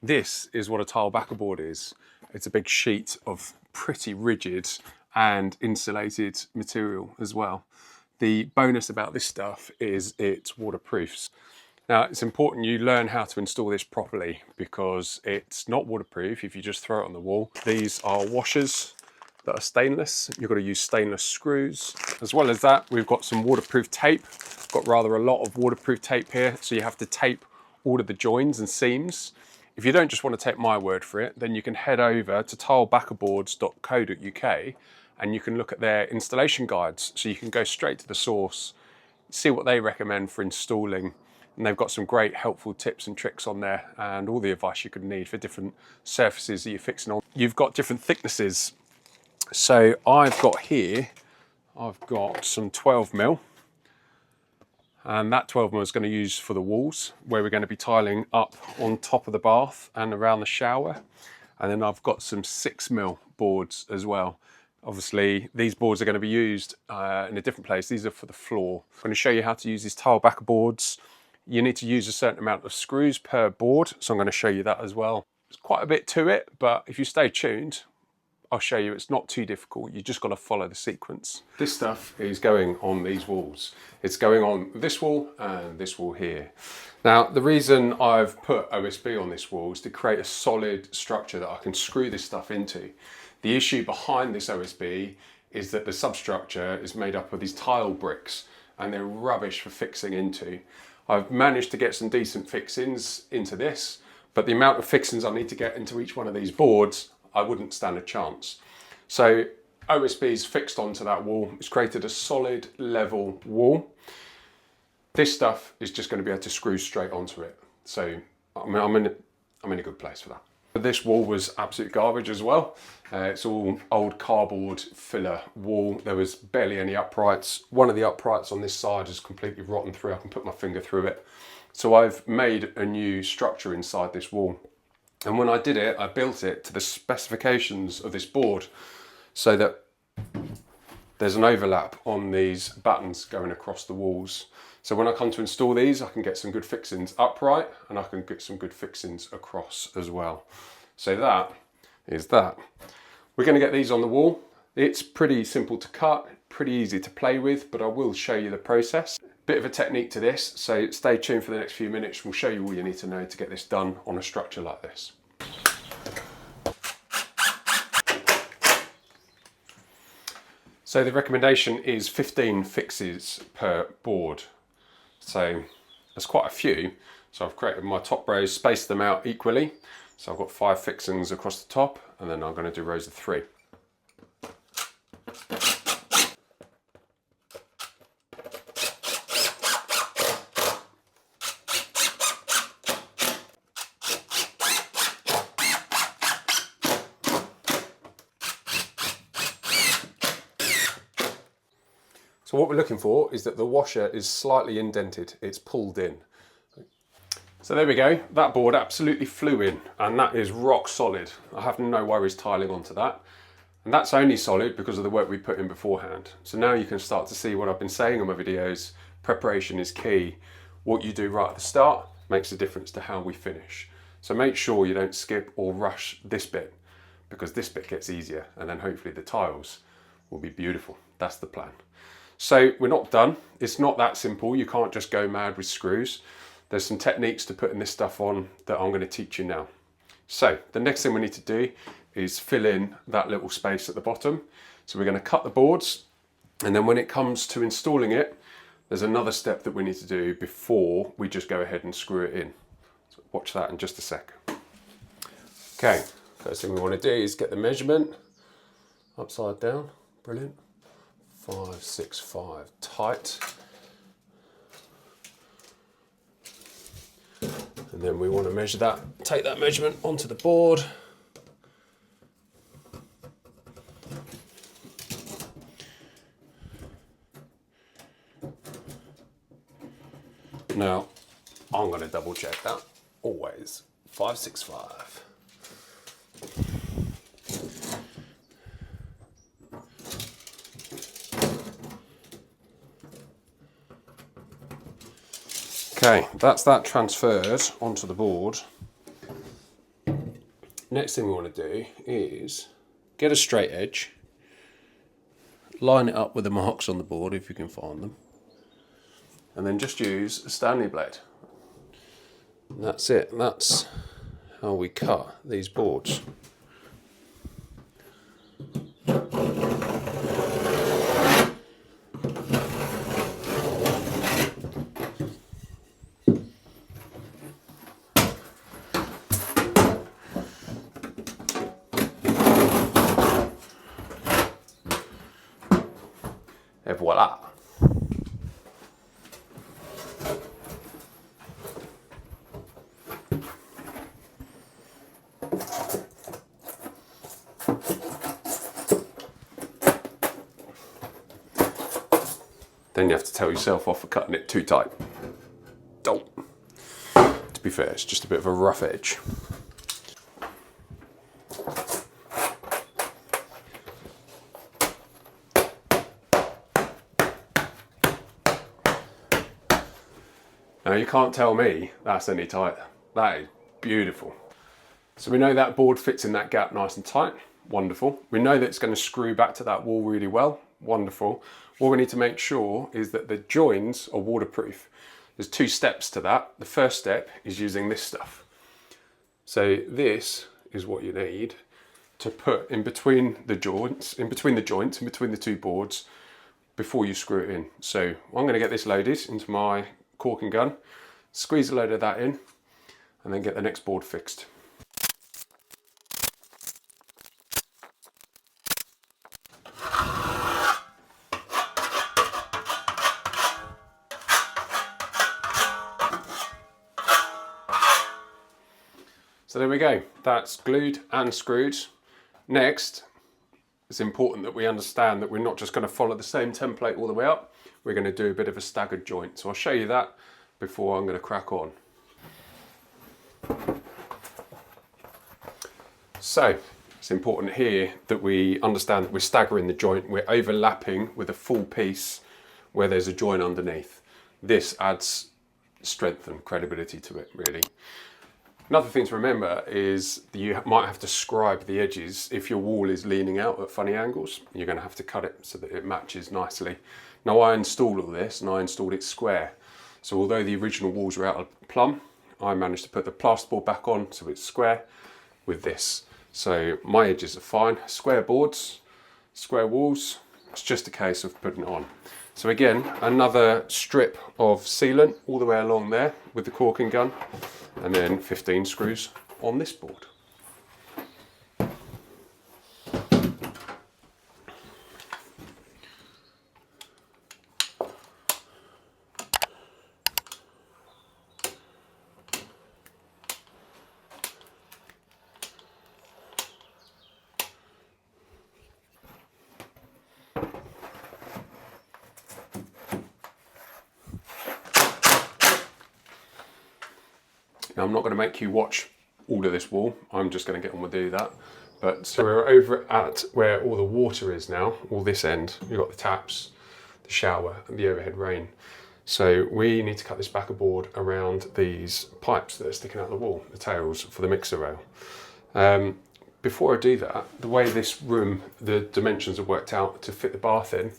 This is what a tile backer board is. It's a big sheet of pretty rigid and insulated material as well. The bonus about this stuff is it's waterproofs. Now it's important you learn how to install this properly because it's not waterproof if you just throw it on the wall. These are washers that are stainless. You've got to use stainless screws. As well as that, we've got some waterproof tape. Got rather a lot of waterproof tape here, so you have to tape all of the joins and seams. If you don't just want to take my word for it, then you can head over to tilebackerboards.co.uk and you can look at their installation guides. So you can go straight to the source, see what they recommend for installing. And they've got some great helpful tips and tricks on there and all the advice you could need for different surfaces that you're fixing on. You've got different thicknesses. So I've got some 12mm. And that 12mm is going to use for the walls, where we're going to be tiling up on top of the bath and around the shower. And then I've got some 6mm boards as well. Obviously, these boards are going to be used in a different place. These are for the floor. I'm going to show you how to use these tile backer boards. You need to use a certain amount of screws per board, so I'm going to show you that as well. There's quite a bit to it, but if you stay tuned, I'll show you. It's not too difficult. You just got to follow the sequence. This stuff is going on these walls. It's going on this wall and this wall here. Now, the reason I've put OSB on this wall is to create a solid structure that I can screw this stuff into. The issue behind this OSB is that the substructure is made up of these tile bricks and they're rubbish for fixing into. I've managed to get some decent fixings into this, but the amount of fixings I need to get into each one of these boards, I wouldn't stand a chance. So OSB's fixed onto that wall. It's created a solid level wall. This stuff is just going to be able to screw straight onto it. So I'm in a good place for that. This wall was absolute garbage as well. It's all old cardboard filler wall. There was barely any uprights. One of the uprights on this side is completely rotten through. I can put my finger through it. So I've made a new structure inside this wall. And when I did it, I built it to the specifications of this board so that there's an overlap on these buttons going across the walls. So when I come to install these, I can get some good fixings upright and I can get some good fixings across as well. So that is that. We're going to get these on the wall. It's pretty simple to cut, pretty easy to play with, but I will show you the process. Bit of a technique to this, so stay tuned for the next few minutes. We'll show you all you need to know to get this done on a structure like this. So the recommendation is 15 fixes per board. So there's quite a few. So I've created my top rows, spaced them out equally. So I've got 5 fixings across the top, and then I'm going to do rows of 3. So what we're looking for is that the washer is slightly indented, it's pulled in. So there we go, that board absolutely flew in and that is rock solid. I have no worries tiling onto that. And that's only solid because of the work we put in beforehand. So now you can start to see what I've been saying on my videos. Preparation is key. What you do right at the start makes a difference to how we finish. So make sure you don't skip or rush this bit because this bit gets easier and then hopefully the tiles will be beautiful. That's the plan. So we're not done. It's not that simple. You can't just go mad with screws. There's some techniques to putting this stuff on that I'm going to teach you now. So the next thing we need to do is fill in that little space at the bottom. So we're going to cut the boards, and then when it comes to installing it, there's another step that we need to do before we just go ahead and screw it in. So watch that in just a sec. Okay, first thing we want to do is get the measurement upside down. Brilliant. 565 tight. And then we want to measure that, take that measurement onto the board. Now, I'm going to double check that, always, 565. Okay, that's that transferred onto the board. Next thing we want to do is get a straight edge, line it up with the marks on the board if you can find them, and then just use a Stanley blade. And that's it. That's how we cut these boards. Et voila. Then you have to tell yourself off for cutting it too tight. Don't. To be fair, it's just a bit of a rough edge. Now you can't tell me that's any tighter. That is beautiful. So we know that board fits in that gap nice and tight. Wonderful. We know that it's going to screw back to that wall really well. Wonderful. What we need to make sure is that the joins are waterproof. There's two steps to that. The first step is using this stuff. So this is what you need to put in between the joints, in between the two boards before you screw it in. So I'm going to get this loaded into my caulking gun, squeeze a load of that in, and then get the next board fixed. So there we go, that's glued and screwed. Next, it's important that we understand that we're not just going to follow the same template all the way up, we're going to do a bit of a staggered joint. So I'll show you that before I'm going to crack on. So it's important here that we understand that we're staggering the joint, we're overlapping with a full piece where there's a joint underneath. This adds strength and credibility to it, really. Another thing to remember is that you might have to scribe the edges. If your wall is leaning out at funny angles, you're going to have to cut it so that it matches nicely. Now I installed all this and I installed it square. So although the original walls were out of plumb, I managed to put the plasterboard back on so it's square with this. So my edges are fine. Square boards, square walls, it's just a case of putting it on. So again, another strip of sealant all the way along there with the caulking gun, and then 15 screws on this board. Now I'm not going to make you watch all of this wall, I'm just going to get on with do that. But so we're over at where all the water is now, all this end. You've got the taps, the shower and the overhead rain. So we need to cut this backer board around these pipes that are sticking out the wall, the tails for the mixer rail. Before I do that, the way this room, the dimensions are worked out to fit the bath in,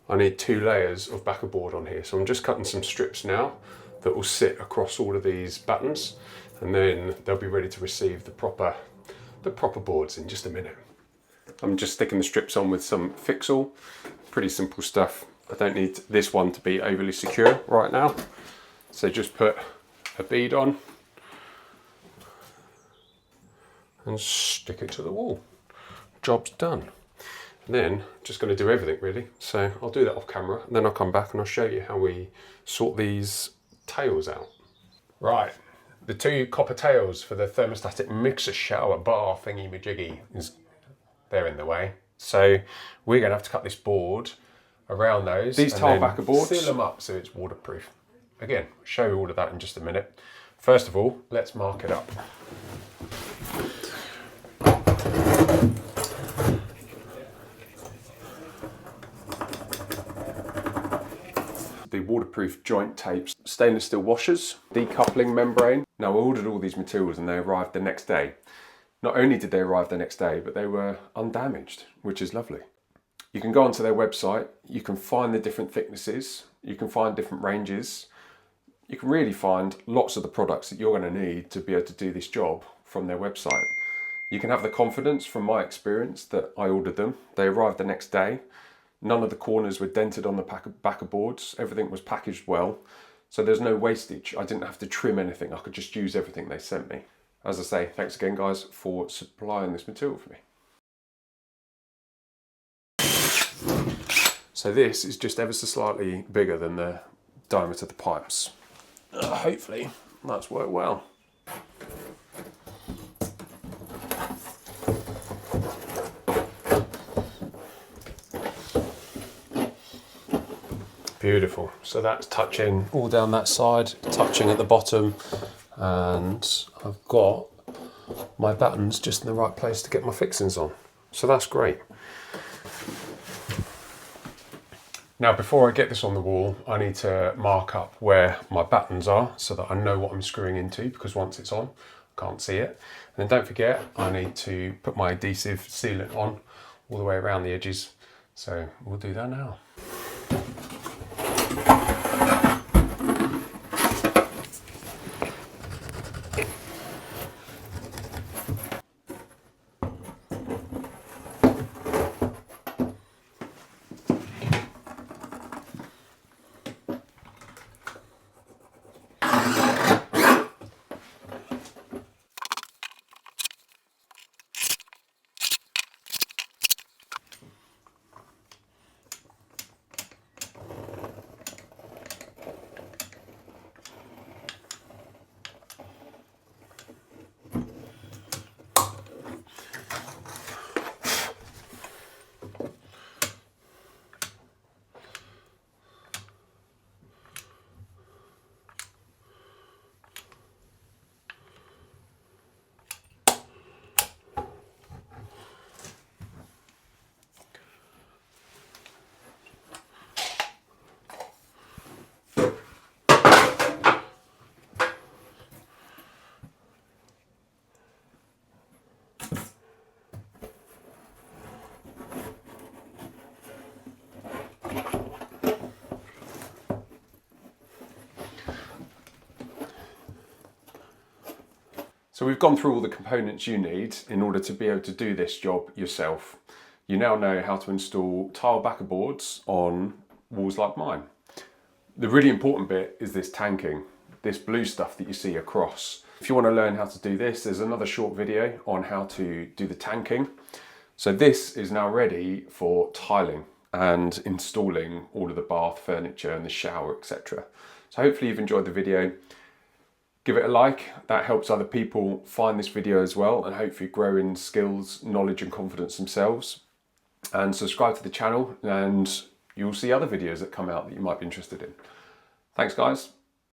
I need 2 layers of backer board on here. So I'm just cutting some strips now that will sit across all of these battens, and then they'll be ready to receive the proper boards in just a minute. I'm just sticking the strips on with some fixal, pretty simple stuff. I don't need this one to be overly secure right now. So just put a bead on and stick it to the wall. Job's done. And then just going to do everything really. So I'll do that off camera, and then I'll come back and I'll show you how we sort these tails out. Right, the 2 copper tails for the thermostatic mixer shower bar thingy majiggy they're in the way. So we're going to have to cut this board around those. These tile backer boards, seal them up so it's waterproof. Again, I'll show you all of that in just a minute. First of all, let's mark it up. The waterproof joint tapes, stainless steel washers, decoupling membrane. Now I ordered all these materials and they arrived the next day. Not only did they arrive the next day, but they were undamaged, which is lovely. You can go onto their website, you can find the different thicknesses, you can find different ranges, you can really find lots of the products that you're going to need to be able to do this job from their website. You can have the confidence from my experience that I ordered them. They arrived the next day. None of the corners were dented on the back of boards. Everything was packaged well. So there's no wastage. I didn't have to trim anything. I could just use everything they sent me. As I say, thanks again guys for supplying this material for me. So this is just ever so slightly bigger than the diameter of the pipes. Hopefully that's worked well. Beautiful. So that's touching all down that side, touching at the bottom, and I've got my buttons just in the right place to get my fixings on. So that's great. Now, before I get this on the wall, I need to mark up where my buttons are so that I know what I'm screwing into, because once it's on, I can't see it. And then don't forget, I need to put my adhesive sealant on all the way around the edges. So we'll do that now. So we've gone through all the components you need in order to be able to do this job yourself. You now know how to install tile backer boards on walls like mine. The really important bit is this tanking, this blue stuff that you see across. If you want to learn how to do this, there's another short video on how to do the tanking. So this is now ready for tiling and installing all of the bath furniture and the shower, etc. So hopefully you've enjoyed the video. Give it a like, that helps other people find this video as well and hopefully grow in skills, knowledge and confidence themselves. And subscribe to the channel and you'll see other videos that come out that you might be interested in. Thanks guys.